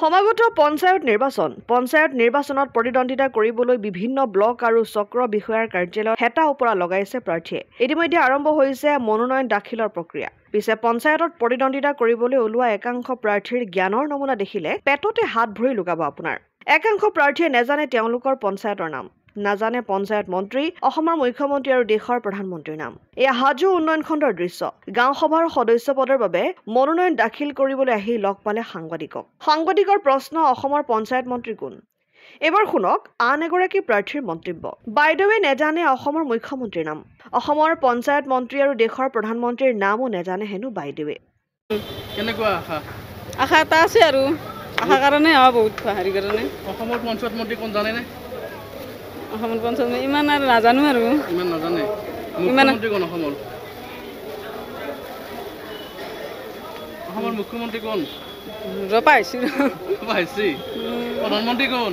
সমাগত পঞ্চায়ত নিৰ্বাচনত প্ৰতিদ্বন্দ্বিতা কৰিবলৈ বিভিন্ন ব্লক আৰু চক্ৰ বিষয়াৰ কাৰ্যালয়ত হেতা ওপৰা লগাইছে প্ৰাৰ্থীয়ে। ইতিমধ্যে আৰম্ভ হৈছে মনোনয়ন দাখিলৰ প্ৰক্ৰিয়া। পিছে পঞ্চায়তত প্ৰতিদ্বন্দ্বিতা কৰিবলৈ ওলোৱা একাংশ প্ৰাৰ্থীৰ জ্ঞানৰ নমুনা দেখিলে পেটতে হাত ভৰি লুকাব আপোনাৰ। একাংশ প্ৰাৰ্থীয়ে নেজানে তেওঁলোকৰ পঞ্চায়তৰ নাম, নাজানে পঞ্চায়ত মন্ত্ৰী, অসমৰ মুখ্যমন্ত্ৰী আৰু দেশৰ প্ৰধানমন্ত্ৰীৰ নাম। এয়া হাজো উন্নয়ন খণ্ডৰ দৃশ্য। গাঁও সভাৰ সদস্য পদৰ বাবে মনোনয়ন দাখিল কৰিবলৈ আহি লগ পালে সাংবাদিকৰ প্ৰশ্ন, অসমৰ পঞ্চায়ত মন্ত্ৰী কোন? এবাৰ শুনক আন এগৰাকী প্ৰাৰ্থীৰ মন্তব্য। বাইদেৱে নেজানে অসমৰ মুখ্যমন্ত্ৰীৰ নাম, অসমৰ পঞ্চায়ত মন্ত্ৰী আৰু দেশৰ প্ৰধানমন্ত্ৰীৰ নামো নেজানে হেনো বাইদেৱে। কেনেকুৱা আশা এটা আছে আৰু আশা কাৰণে বহুত হেৰি কাৰণে। অসমৰ পঞ্চায়ত মন্ত্ৰী কোন জানেনে? অসমৰ পঞ্চায়ত ইমান আৰু নাজানো আৰু। ইমান নাজানে। মুখ্যমন্ত্ৰী কোন অসমৰ? অসমৰ মুখ্যমন্ত্ৰী কোন? পাইছি প্ৰধানমন্ত্ৰী কোন?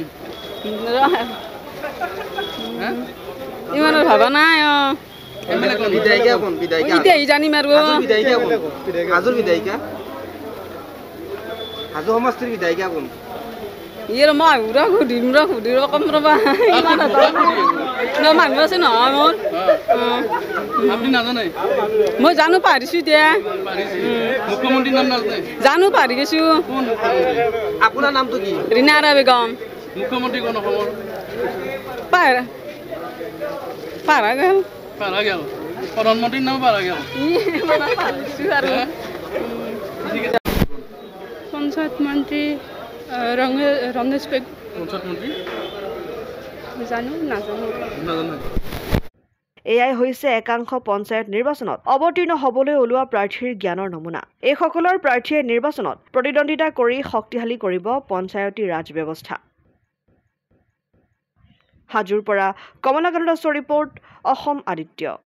ইমান ভাবা নাই। বিধায়িকা কোন? এতিয়া জানিম আৰু। হাজোৰ বিধায়িকা? হাজো সমষ্টিৰ বিধায়িকা কোন? মই সুধিম কম ৰবা। মানুহ আছে নহয় মোৰ। আপুনি নাজানে? মই জানো পাৰিছো এতিয়া। মুখ্যমন্ত্ৰীৰ নাম নাজানে? জানো পাৰি গৈছো। আপোনাৰ নামটো কি? ৰিনাৰা বেগম। মুখ্যমন্ত্ৰী কোন অসমৰ? পাৰা গেল। প্ৰধানমন্ত্ৰীৰ নাম পাৰা গেল। পঞ্চায়ত মন্ত্ৰী ৰমেশ বেগ। পঞ্চায়ত মন্ত্ৰী নাজানো। এয়াই হৈছে একাংশ পঞ্চায়ত নিৰ্বাচনত অৱতীৰ্ণ হ'বলৈ ওলোৱা প্ৰাৰ্থীৰ জ্ঞানৰ নমুনা। এইসকলৰ প্ৰাৰ্থীয়ে নিৰ্বাচনত প্ৰতিদ্বন্দ্বিতা কৰি শক্তিশালী কৰিব পঞ্চায়তী ৰাজ ব্যৱস্থা। হাজোৰ পৰা কমলাকান্ত দাসৰ ৰিপৰ্ট, অসম আদিত্য।